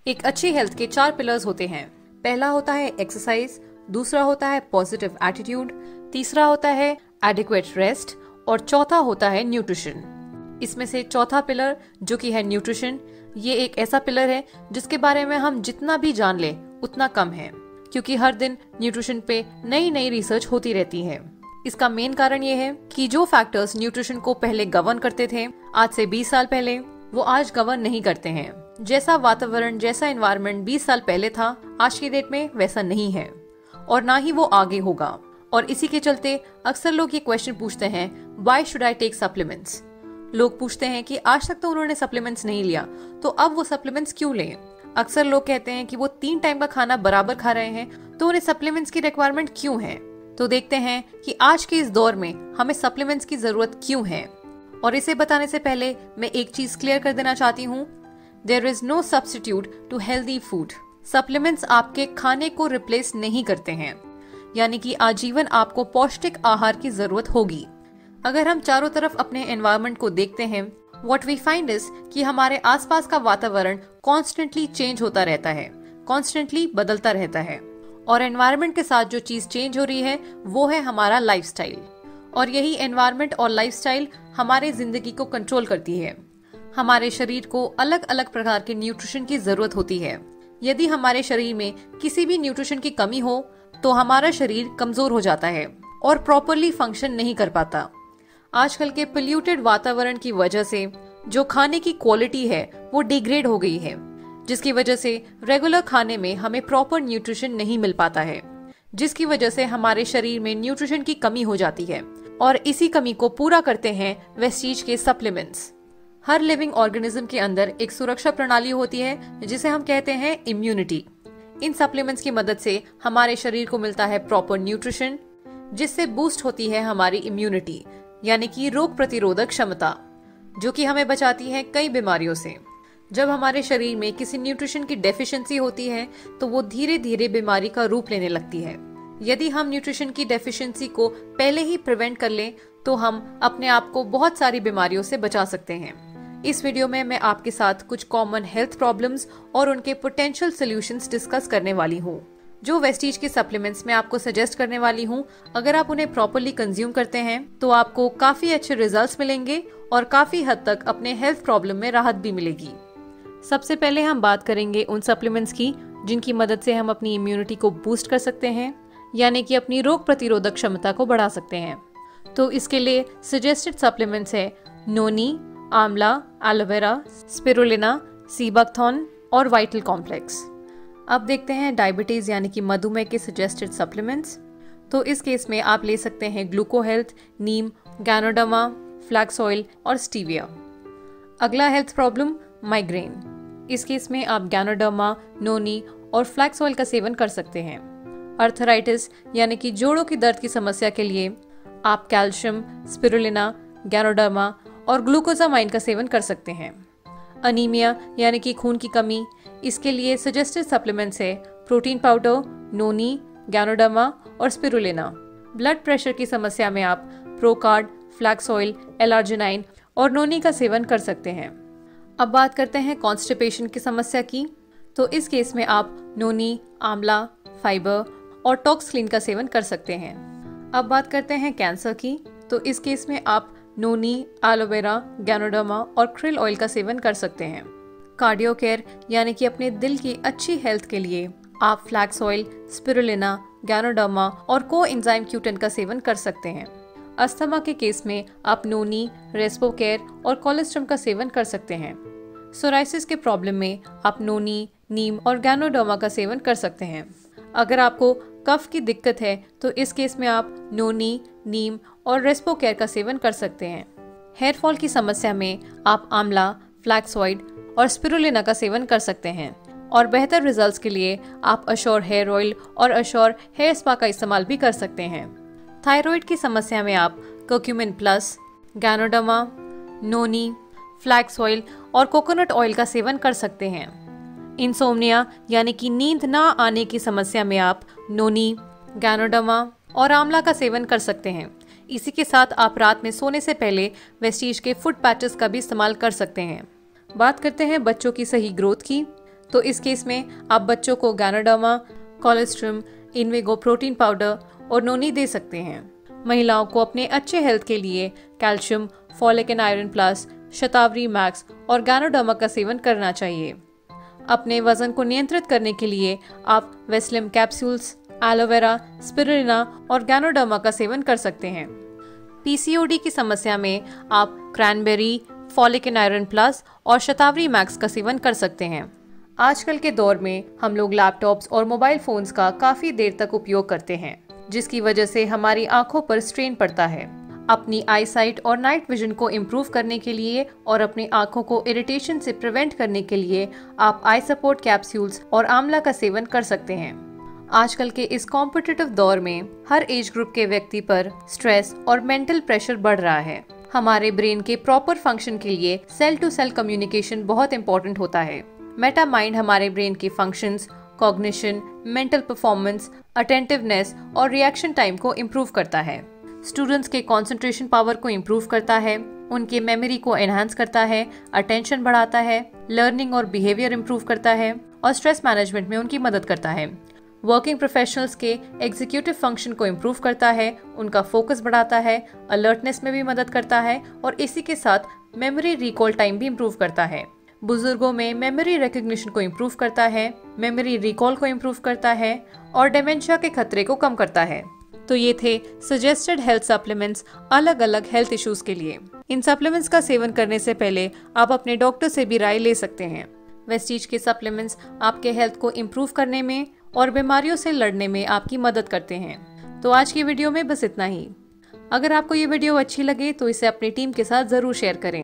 एक अच्छी हेल्थ के 4 पिलर्स होते हैं। पहला होता है एक्सरसाइज, दूसरा होता है पॉजिटिव एटीट्यूड, तीसरा होता है एडिक्वेट रेस्ट और चौथा होता है न्यूट्रिशन। इसमें से चौथा पिलर जो कि है न्यूट्रिशन, ये एक ऐसा पिलर है जिसके बारे में हम जितना भी जान ले उतना कम है, क्योंकि हर दिन न्यूट्रिशन पे नई नई रिसर्च होती रहती है। इसका मेन कारण ये है कि जो फैक्टर्स न्यूट्रिशन को पहले गवर्न करते थे आज से 20 साल पहले, वो आज गवर्न नहीं करते हैं। जैसा वातावरण, जैसा एनवायरनमेंट 20 साल पहले था, आज की डेट में वैसा नहीं है और ना ही वो आगे होगा। और इसी के चलते अक्सर लोग ये क्वेश्चन पूछते हैं, why should I take supplements. लोग पूछते हैं कि आज तक तो उन्होंने सप्लीमेंट्स नहीं लिया, तो अब वो सप्लीमेंट्स क्यों लें। अक्सर लोग कहते हैं कि वो 3 टाइम का खाना बराबर खा रहे हैं, तो उन्हें सप्लीमेंट्स की रिक्वायरमेंट क्यों है। तो देखते हैं कि आज के इस दौर में हमें सप्लीमेंट्स की जरूरत क्यों है। और इसे बताने से पहले मैं एक चीज क्लियर कर देना चाहती हूँ, there is no substitute to healthy food. Supplements आपके खाने को रिप्लेस नहीं करते हैं, यानी कि आजीवन आपको पौष्टिक आहार की जरूरत होगी। अगर हम चारों तरफ अपने एनवायरनमेंट को देखते हैं, व्हाट वी फाइंड इज कि हमारे आसपास का वातावरण कॉन्स्टेंटली चेंज होता रहता है, कॉन्स्टेंटली बदलता रहता है। और एनवायरनमेंट के साथ जो चीज चेंज हो रही है वो है हमारा लाइफस्टाइल। और यही एनवायरनमेंट और लाइफस्टाइल हमारे जिंदगी को कंट्रोल करती है। हमारे शरीर को अलग अलग प्रकार के न्यूट्रिशन की जरूरत होती है। यदि हमारे शरीर में किसी भी न्यूट्रिशन की कमी हो तो हमारा शरीर कमजोर हो जाता है और प्रॉपरली फंक्शन नहीं कर पाता। आजकल के पोल्यूटेड वातावरण की वजह से जो खाने की क्वालिटी है वो डिग्रेड हो गई है, जिसकी वजह से रेगुलर खाने में हमें प्रॉपर न्यूट्रिशन नहीं मिल पाता है, जिसकी वजह से हमारे शरीर में न्यूट्रिशन की कमी हो जाती है। और इसी कमी को पूरा करते हैं वेस्टीज के सप्लीमेंट्स। हर लिविंग ऑर्गेनिज्म के अंदर एक सुरक्षा प्रणाली होती है जिसे हम कहते हैं इम्यूनिटी। इन सप्लीमेंट्स की मदद से हमारे शरीर को मिलता है प्रॉपर न्यूट्रिशन, जिससे बूस्ट होती है हमारी इम्यूनिटी, यानी कि रोग प्रतिरोधक क्षमता, जो कि हमें बचाती है कई बीमारियों से। जब हमारे शरीर में किसी न्यूट्रिशन की डेफिशिएंसी होती है तो वो धीरे धीरे बीमारी का रूप लेने लगती है। यदि हम न्यूट्रिशन की डेफिशिएंसी को पहले ही प्रिवेंट कर लें तो हम अपने आप को बहुत सारी बीमारियों से बचा सकते हैं। इस वीडियो में मैं आपके साथ कुछ कॉमन हेल्थ प्रॉब्लम्स और उनके पोटेंशियल सॉल्यूशंस डिस्कस करने वाली हूँ। जो वेस्टीज के सप्लीमेंट्स मैं आपको सजेस्ट करने वाली हूँ, अगर आप उन्हें प्रॉपरली कंज्यूम करते हैं तो आपको काफी अच्छे रिजल्ट्स मिलेंगे और काफी हद तक अपने हेल्थ प्रॉब्लम में राहत भी मिलेगी। सबसे पहले हम बात करेंगे उन सप्लीमेंट्स की जिनकी मदद से हम अपनी इम्यूनिटी को बूस्ट कर सकते हैं, यानी कि अपनी रोग प्रतिरोधक क्षमता को बढ़ा सकते हैं। तो इसके लिए सजेस्टेड सप्लीमेंट्स है नोनी, आंवला, एलोवेरा, स्पिरुलिना, सीबकथॉर्न और वाइटल कॉम्प्लेक्स। अब देखते हैं डायबिटीज यानी कि मधुमेह के सजेस्टेड सप्लीमेंट्स। तो इस केस में आप ले सकते हैं ग्लूको हेल्थ, नीम, गैनोडर्मा, फ्लैक्स ऑयल और स्टीविया। अगला हेल्थ प्रॉब्लम माइग्रेन। इस केस में आप गैनोडर्मा, नोनी और फ्लैक्स ऑयल का सेवन कर सकते हैं। अर्थराइटिस यानी कि जोड़ों की दर्द की समस्या के लिए आप कैल्शियम, स्पिरुलिना, गैनोडर्मा और ग्लूकोजामाइन का सेवन कर सकते हैं। अनीमिया यानी कि खून की कमी, इसके लिए सजेस्टेड सप्लीमेंट्स है प्रोटीन पाउडर, नोनी, गैनोडर्मा और स्पिरुलिना। ब्लड प्रेशर की समस्या में आप प्रोकार्ड, फ्लैक्स ऑयल, एलार्जिनाइन और नोनी का सेवन कर सकते हैं। अब बात करते हैं कॉन्स्टिपेशन की समस्या की। तो इस केस में आप नोनी, आंवला, फाइबर और टॉक्सक्लीन का सेवन कर सकते हैं। अब बात करते हैं कैंसर की। तो इस केस में आप नोनी, एलोवेरा, गैनोडर्मा और क्रिल ऑयल का सेवन कर सकते हैं। कार्डियो केयर यानी कि अपने दिल की अच्छी हेल्थ के लिए आप फ्लैक्स ऑयल, स्पिरुलिना, गैनोडर्मा और कोएंजाइम Q10 का सेवन कर सकते हैं। अस्थमा के केस में आप नोनी, रेस्पोकेयर और कोलेस्ट्रम का सेवन कर सकते हैं। सोराइसिस के प्रॉब्लम में आप नोनी, नीम और गैनोडर्मा का सेवन कर सकते हैं। अगर आपको कफ की दिक्कत है तो इस केस में आप नोनी, नीम और रेस्पोकेयर का सेवन कर सकते हैं। हेयर फॉल की समस्या में आप आंवला, फ्लैक्स ऑयल और स्पिरुलिना का सेवन कर सकते हैं। और बेहतर रिजल्ट्स के लिए आप अश्योर हेयर ऑयल और अश्योर हेयर स्पा का इस्तेमाल भी कर सकते हैं। थायराइड की समस्या में आप कर्क्यूमिन प्लस, गैनोडर्मा, नोनी, फ्लैक्स ऑयल और कोकोनट ऑयल का सेवन कर सकते हैं। इंसोम्निया यानी कि नींद ना आने की समस्या में आप नोनी, गैनोडर्मा और आंवला का सेवन कर सकते हैं। इसी के साथ आप रात में सोने से पहले वेस्टीज के फुट पैचेस का भी इस्तेमाल कर सकते हैं। बात करते हैं बच्चों की सही ग्रोथ की। तो इस केस में आप बच्चों को गैनोडर्मा, कोलेस्ट्रम, इन्वेगो प्रोटीन पाउडर और नोनी दे सकते हैं। महिलाओं को अपने अच्छे हेल्थ के लिए calcium, folic and iron plus, shatavari max और गैनोडर्मा का सेवन करना चाहिए। अपने वजन को नियंत्रित करने के लिए आप वेस्लिम कैप्सूल्स, एलोवेरा, स्पिरुलिना और गैनोडर्मा का सेवन कर सकते हैं। पीसीओडी की समस्या में आप cranberry, folic and iron plus और शतावरी मैक्स का सेवन कर सकते हैं। आजकल के दौर में हम लोग लैपटॉप्स और मोबाइल फोन्स का काफी देर तक उपयोग करते हैं, जिसकी वजह से हमारी आंखों पर स्ट्रेन पड़ता है। अपनी आई साइट और नाइट विजन को इम्प्रूव करने के लिए और अपनी आंखों को इरिटेशन से प्रिवेंट करने के लिए आप आई सपोर्ट कैप्सूल्स और आंवला का सेवन कर सकते हैं। आजकल के इस कॉम्पिटिटिव दौर में हर एज ग्रुप के व्यक्ति पर स्ट्रेस और मेंटल प्रेशर बढ़ रहा है। हमारे ब्रेन के प्रॉपर फंक्शन के लिए सेल टू सेल कम्युनिकेशन बहुत इंपॉर्टेंट होता है। मेटा माइंड हमारे ब्रेन के functions, cognition, mental performance, attentiveness और रिएक्शन टाइम को इम्प्रूव करता है। स्टूडेंट्स के कंसंट्रेशन पावर को इम्प्रूव करता है, उनके मेमोरी को एनहांस करता है, अटेंशन बढ़ाता है, लर्निंग और बिहेवियर इम्प्रूव करता है और स्ट्रेस मैनेजमेंट में उनकी मदद करता है। वर्किंग प्रोफेशनल्स के एग्जीक्यूटिव फंक्शन को इम्प्रूव करता है, उनका फोकस बढ़ाता है, अलर्टनेस में भी मदद करता है और इसी के साथ मेमोरी रिकॉल टाइम भी इम्प्रूव करता है। बुजुर्गों में मेमोरी रिकग्निशन को इम्प्रूव करता है, मेमोरी रिकॉल को इम्प्रूव करता है और डिमेंशिया के खतरे को कम करता है। तो ये थे सजेस्टेड हेल्थ सप्लीमेंट्स अलग अलग हेल्थ इश्यूज के लिए। इन सप्लीमेंट्स का सेवन करने से पहले आप अपने डॉक्टर से भी राय ले सकते हैं। वेस्टीज के सप्लीमेंट्स आपके हेल्थ को इम्प्रूव करने में और बीमारियों से लड़ने में आपकी मदद करते हैं। तो आज की वीडियो में बस इतना ही। अगर आपको ये वीडियो अच्छी लगे तो इसे अपनी टीम के साथ जरूर शेयर करें।